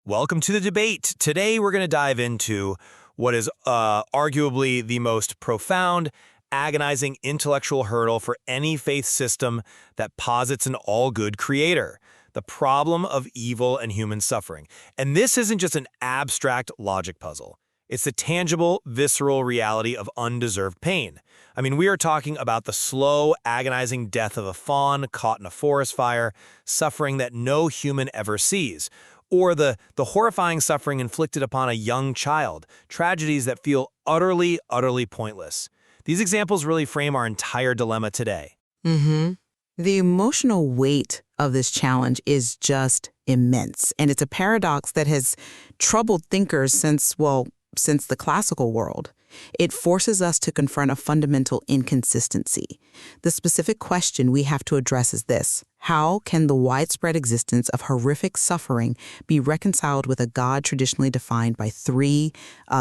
Welcome to the debate. Today we're going to dive into what is arguably the most profound, agonizing intellectual hurdle for any faith system that posits an all-good creator, the problem of evil and human suffering. And this isn't just an abstract logic puzzle. It's the tangible, visceral reality of undeserved pain. I mean, we are talking about the slow, agonizing death of a fawn caught in a forest fire, suffering that no human ever sees, or the horrifying suffering inflicted upon a young child, tragedies that feel utterly, utterly pointless. These examples really frame our entire dilemma today. The emotional weight of this challenge is just immense, and it's a paradox that has troubled thinkers since the classical world. It forces us to confront a fundamental inconsistency. The specific question we have to address is this: how can the widespread existence of horrific suffering be reconciled with a God traditionally defined by three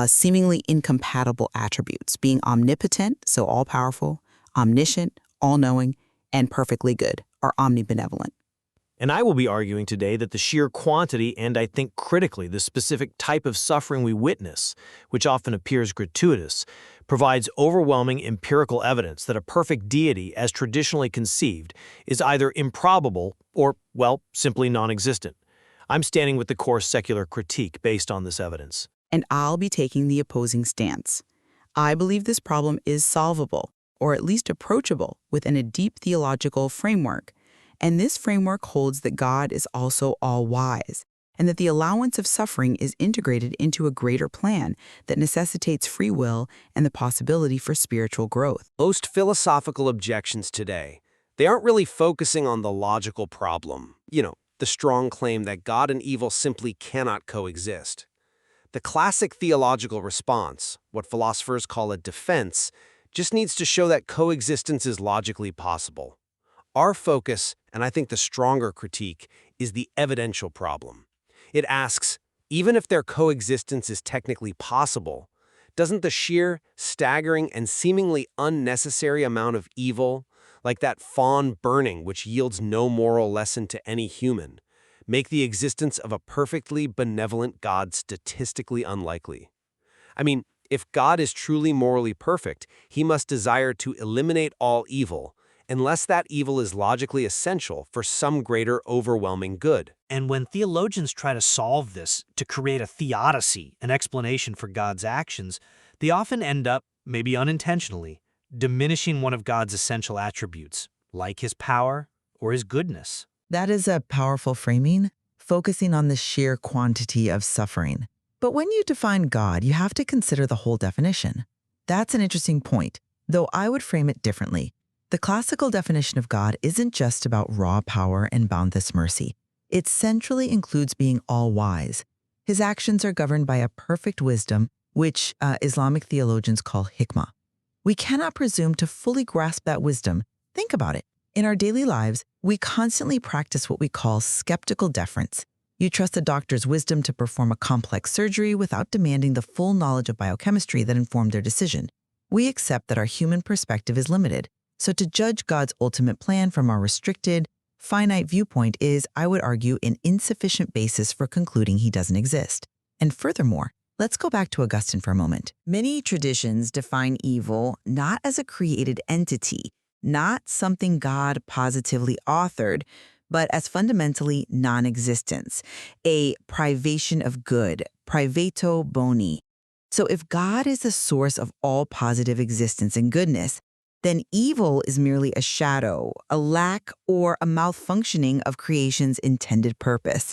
seemingly incompatible attributes, being omnipotent, so all-powerful, omniscient, all-knowing, and perfectly good, or omnibenevolent? And I will be arguing today that the sheer quantity and, I think critically, the specific type of suffering we witness, which often appears gratuitous, provides overwhelming empirical evidence that a perfect deity, as traditionally conceived, is either improbable or, well, simply non-existent. I'm standing with the core secular critique based on this evidence. And I'll be taking the opposing stance. I believe this problem is solvable, or at least approachable, within a deep theological framework. And this framework holds that God is also all-wise, and that the allowance of suffering is integrated into a greater plan that necessitates free will and the possibility for spiritual growth. Most philosophical objections today, they aren't really focusing on the logical problem, the strong claim that God and evil simply cannot coexist. The classic theological response, what philosophers call a defense, just needs to show that coexistence is logically possible. Our focus, and I think the stronger critique, is the evidential problem. It asks, even if their coexistence is technically possible, doesn't the sheer, staggering, and seemingly unnecessary amount of evil, like that fawn burning which yields no moral lesson to any human, make the existence of a perfectly benevolent God statistically unlikely? I mean, if God is truly morally perfect, he must desire to eliminate all evil, unless that evil is logically essential for some greater overwhelming good. And when theologians try to solve this, to create a theodicy, an explanation for God's actions, they often end up, maybe unintentionally, diminishing one of God's essential attributes, like his power or his goodness. That is a powerful framing, focusing on the sheer quantity of suffering. But when you define God, you have to consider the whole definition. That's an interesting point, though I would frame it differently. The classical definition of God isn't just about raw power and boundless mercy. It centrally includes being all-wise. His actions are governed by a perfect wisdom, which Islamic theologians call hikmah. We cannot presume to fully grasp that wisdom. Think about it. In our daily lives, we constantly practice what we call skeptical deference. You trust a doctor's wisdom to perform a complex surgery without demanding the full knowledge of biochemistry that informed their decision. We accept that our human perspective is limited. So to judge God's ultimate plan from our restricted, finite viewpoint is, I would argue, an insufficient basis for concluding he doesn't exist. And furthermore, let's go back to Augustine for a moment. Many traditions define evil not as a created entity, not something God positively authored, but as fundamentally non-existence, a privation of good, privato boni. So if God is the source of all positive existence and goodness, then evil is merely a shadow, a lack, or a malfunctioning of creation's intended purpose.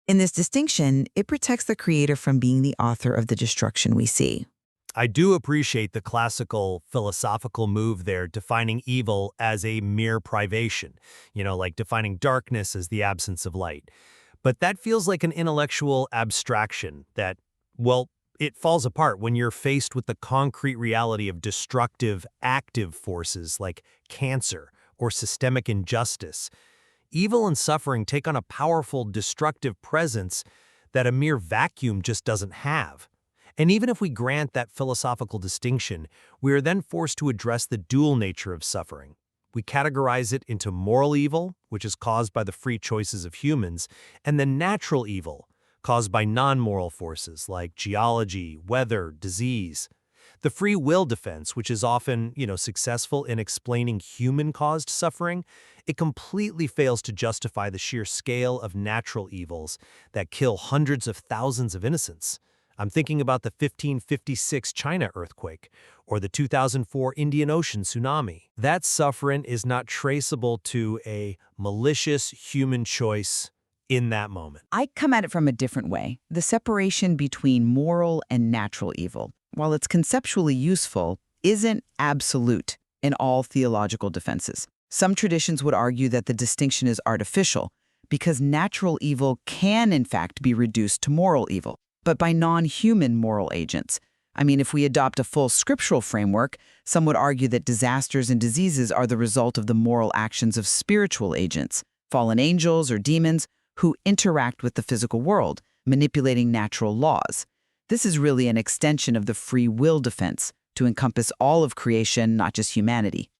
In this distinction, it protects the creator from being the author of the destruction we see. I do appreciate the classical philosophical move there, defining evil as a mere privation, like defining darkness as the absence of light. But that feels like an intellectual abstraction that, it falls apart when you're faced with the concrete reality of destructive, active forces like cancer or systemic injustice. Evil and suffering take on a powerful, destructive presence that a mere vacuum just doesn't have. And even if we grant that philosophical distinction, we are then forced to address the dual nature of suffering. We categorize it into moral evil, which is caused by the free choices of humans, and then natural evil, caused by non-moral forces like geology, weather, disease. The free will defense, which is often, successful in explaining human-caused suffering, it completely fails to justify the sheer scale of natural evils that kill hundreds of thousands of innocents. I'm thinking about the 1556 China earthquake or the 2004 Indian Ocean tsunami. That suffering is not traceable to a malicious human choice in that moment. I come at it from a different way. The separation between moral and natural evil, while it's conceptually useful, isn't absolute in all theological defenses. Some traditions would argue that the distinction is artificial because natural evil can, in fact, be reduced to moral evil, but by non-human moral agents. I mean, if we adopt a full scriptural framework, some would argue that disasters and diseases are the result of the moral actions of spiritual agents, fallen angels or demons, who interact with the physical world, manipulating natural laws. This is really an extension of the free will defense to encompass all of creation, not just humanity.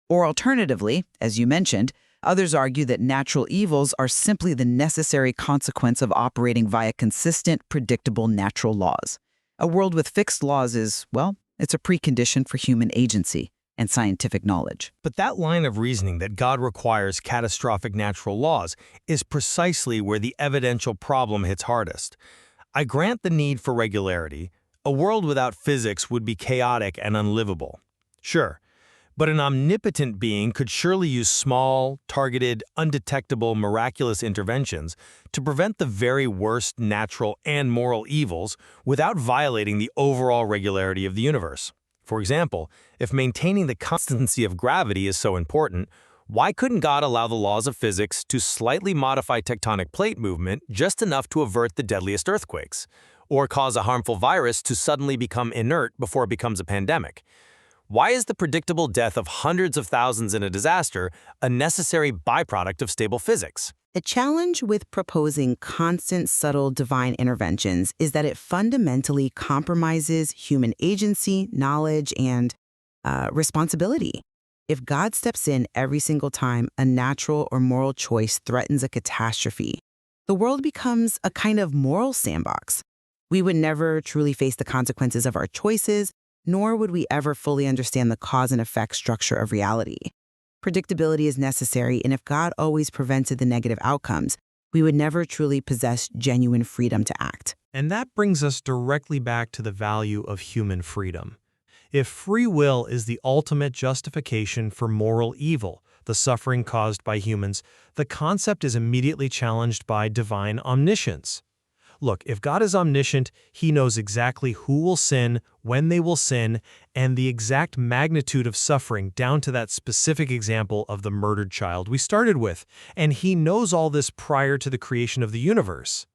Or alternatively, as you mentioned, others argue that natural evils are simply the necessary consequence of operating via consistent, predictable natural laws. A world with fixed laws is, well, it's a precondition for human agency and scientific knowledge. But that line of reasoning that God requires catastrophic natural laws is precisely where the evidential problem hits hardest. I grant the need for regularity. A world without physics would be chaotic and unlivable. Sure. But an omnipotent being could surely use small, targeted, undetectable, miraculous interventions to prevent the very worst natural and moral evils without violating the overall regularity of the universe. For example, if maintaining the constancy of gravity is so important, why couldn't God allow the laws of physics to slightly modify tectonic plate movement just enough to avert the deadliest earthquakes, or cause a harmful virus to suddenly become inert before it becomes a pandemic? Why is the predictable death of hundreds of thousands in a disaster a necessary byproduct of stable physics? The challenge with proposing constant, subtle divine interventions is that it fundamentally compromises human agency, knowledge, and responsibility. If God steps in every single time a natural or moral choice threatens a catastrophe, the world becomes a kind of moral sandbox. We would never truly face the consequences of our choices, nor would we ever fully understand the cause and effect structure of reality. Predictability is necessary, and if God always prevented the negative outcomes, we would never truly possess genuine freedom to act. And that brings us directly back to the value of human freedom. If free will is the ultimate justification for moral evil, the suffering caused by humans, the concept is immediately challenged by divine omniscience. Look, if God is omniscient, he knows exactly who will sin, when they will sin, and the exact magnitude of suffering down to that specific example of the murdered child we started with. And he knows all this prior to the creation of the universe.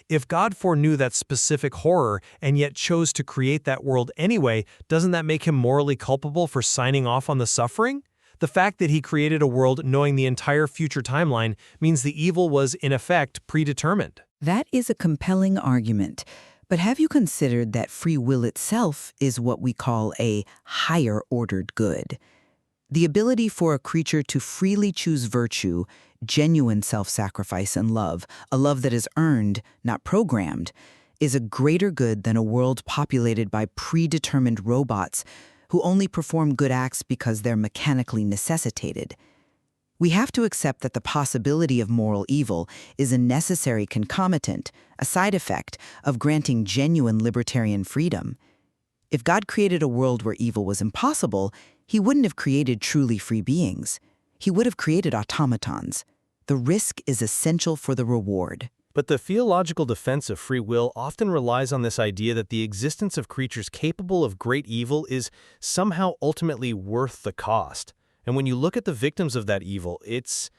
If God foreknew that specific horror and yet chose to create that world anyway, doesn't that make him morally culpable for signing off on the suffering? The fact that he created a world knowing the entire future timeline means the evil was, in effect, predetermined. That is a compelling argument. But have you considered that free will itself is what we call a higher-ordered good? The ability for a creature to freely choose virtue, genuine self-sacrifice and love, a love that is earned, not programmed, is a greater good than a world populated by predetermined robots who only perform good acts because they're mechanically necessitated. We have to accept that the possibility of moral evil is a necessary concomitant, a side effect of granting genuine libertarian freedom. If God created a world where evil was impossible, he wouldn't have created truly free beings. He would have created automatons. The risk is essential for the reward. But the theological defense of free will often relies on this idea that the existence of creatures capable of great evil is somehow ultimately worth the cost. And when you look at the victims of that evil, it's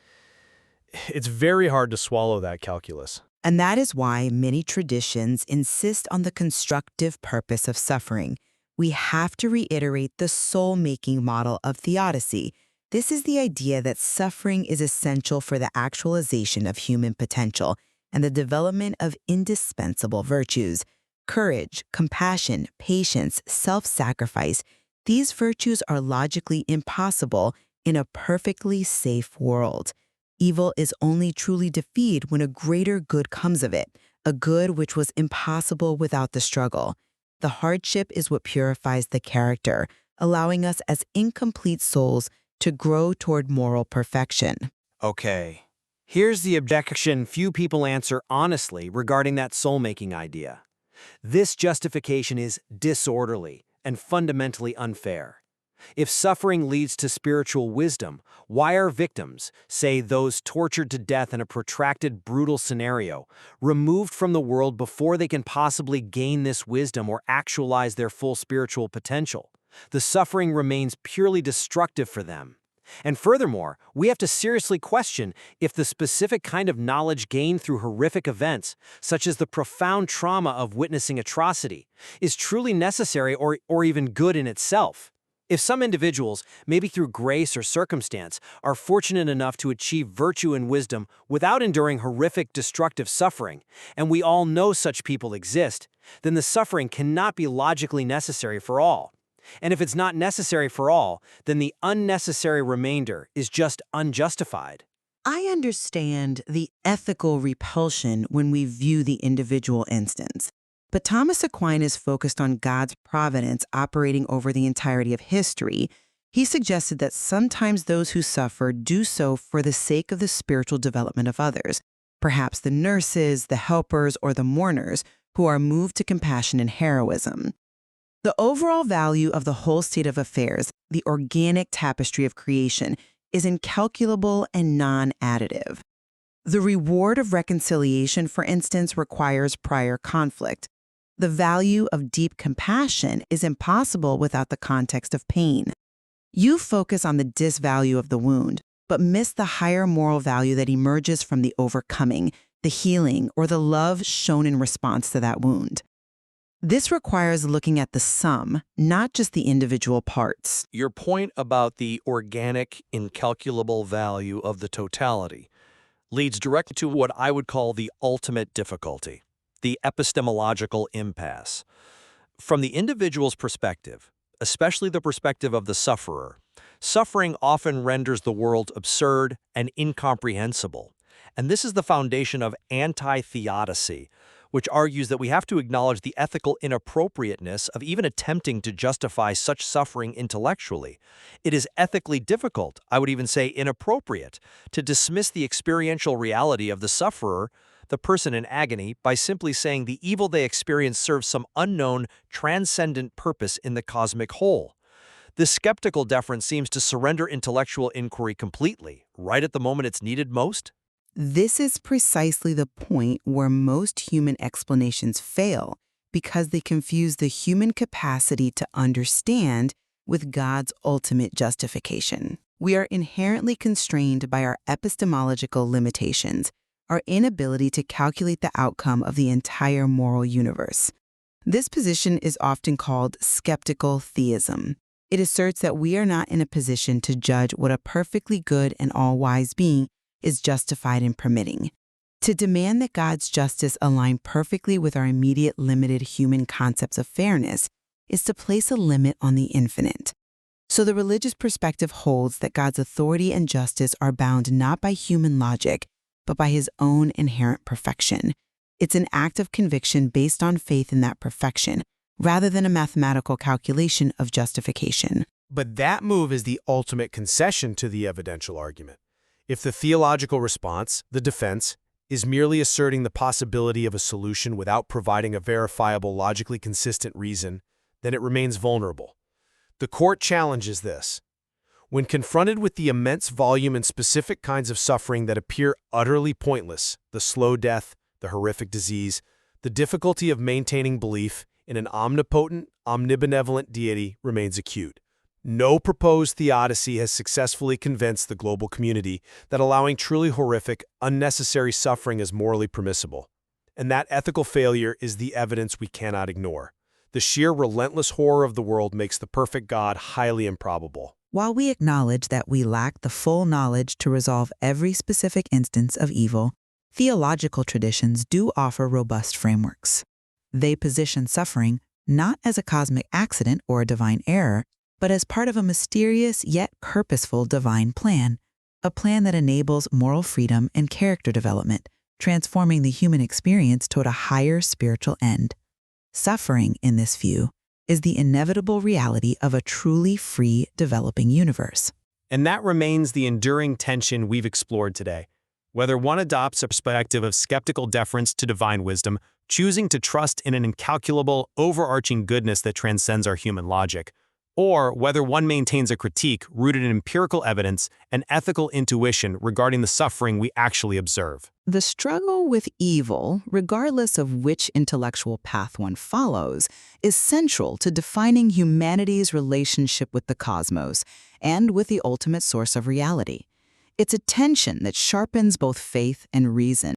very hard to swallow that calculus. And that is why many traditions insist on the constructive purpose of suffering. We have to reiterate the soul-making model of theodicy. This is the idea that suffering is essential for the actualization of human potential and the development of indispensable virtues. Courage, compassion, patience, self-sacrifice. These virtues are logically impossible in a perfectly safe world. Evil is only truly defeated when a greater good comes of it, a good which was impossible without the struggle. The hardship is what purifies the character, allowing us as incomplete souls to grow toward moral perfection. Okay, here's the objection few people answer honestly regarding that soul-making idea. This justification is disorderly and fundamentally unfair. If suffering leads to spiritual wisdom, why are victims, say those tortured to death in a protracted, brutal scenario, removed from the world before they can possibly gain this wisdom or actualize their full spiritual potential? The suffering remains purely destructive for them. And furthermore, we have to seriously question if the specific kind of knowledge gained through horrific events, such as the profound trauma of witnessing atrocity, is truly necessary or even good in itself. If some individuals, maybe through grace or circumstance, are fortunate enough to achieve virtue and wisdom without enduring horrific, destructive suffering, and we all know such people exist, then the suffering cannot be logically necessary for all. And if it's not necessary for all, then the unnecessary remainder is just unjustified. I understand the ethical repulsion when we view the individual instance. But Thomas Aquinas focused on God's providence operating over the entirety of history. He suggested that sometimes those who suffer do so for the sake of the spiritual development of others, perhaps the nurses, the helpers, or the mourners who are moved to compassion and heroism. The overall value of the whole state of affairs, the organic tapestry of creation, is incalculable and non-additive. The reward of reconciliation, for instance, requires prior conflict. The value of deep compassion is impossible without the context of pain. You focus on the disvalue of the wound, but miss the higher moral value that emerges from the overcoming, the healing, or the love shown in response to that wound. This requires looking at the sum, not just the individual parts. Your point about the organic, incalculable value of the totality leads directly to what I would call the ultimate difficulty, the epistemological impasse. From the individual's perspective, especially the perspective of the sufferer, suffering often renders the world absurd and incomprehensible. And this is the foundation of anti-theodicy, which argues that we have to acknowledge the ethical inappropriateness of even attempting to justify such suffering intellectually. It is ethically difficult, I would even say inappropriate, to dismiss the experiential reality of the sufferer, the person in agony, by simply saying the evil they experience serves some unknown, transcendent purpose in the cosmic whole. This skeptical deference seems to surrender intellectual inquiry completely, right at the moment it's needed most. This is precisely the point where most human explanations fail, because they confuse the human capacity to understand with God's ultimate justification. We are inherently constrained by our epistemological limitations, our inability to calculate the outcome of the entire moral universe. This position is often called skeptical theism. It asserts that we are not in a position to judge what a perfectly good and all-wise being is justified in permitting. To demand that God's justice align perfectly with our immediate limited human concepts of fairness is to place a limit on the infinite. So the religious perspective holds that God's authority and justice are bound not by human logic, but by his own inherent perfection. It's an act of conviction based on faith in that perfection, rather than a mathematical calculation of justification. But that move is the ultimate concession to the evidential argument. If the theological response, the defense, is merely asserting the possibility of a solution without providing a verifiable, logically consistent reason, then it remains vulnerable. The court challenges this. When confronted with the immense volume and specific kinds of suffering that appear utterly pointless, the slow death, the horrific disease, the difficulty of maintaining belief in an omnipotent, omnibenevolent deity remains acute. No proposed theodicy has successfully convinced the global community that allowing truly horrific, unnecessary suffering is morally permissible. And that ethical failure is the evidence we cannot ignore. The sheer relentless horror of the world makes the perfect God highly improbable. While we acknowledge that we lack the full knowledge to resolve every specific instance of evil, theological traditions do offer robust frameworks. They position suffering not as a cosmic accident or a divine error, but as part of a mysterious yet purposeful divine plan, a plan that enables moral freedom and character development, transforming the human experience toward a higher spiritual end. Suffering, in this view, is the inevitable reality of a truly free, developing universe. And that remains the enduring tension we've explored today. Whether one adopts a perspective of skeptical deference to divine wisdom, choosing to trust in an incalculable, overarching goodness that transcends our human logic, or whether one maintains a critique rooted in empirical evidence and ethical intuition regarding the suffering we actually observe. The struggle with evil, regardless of which intellectual path one follows, is central to defining humanity's relationship with the cosmos and with the ultimate source of reality. It's a tension that sharpens both faith and reason.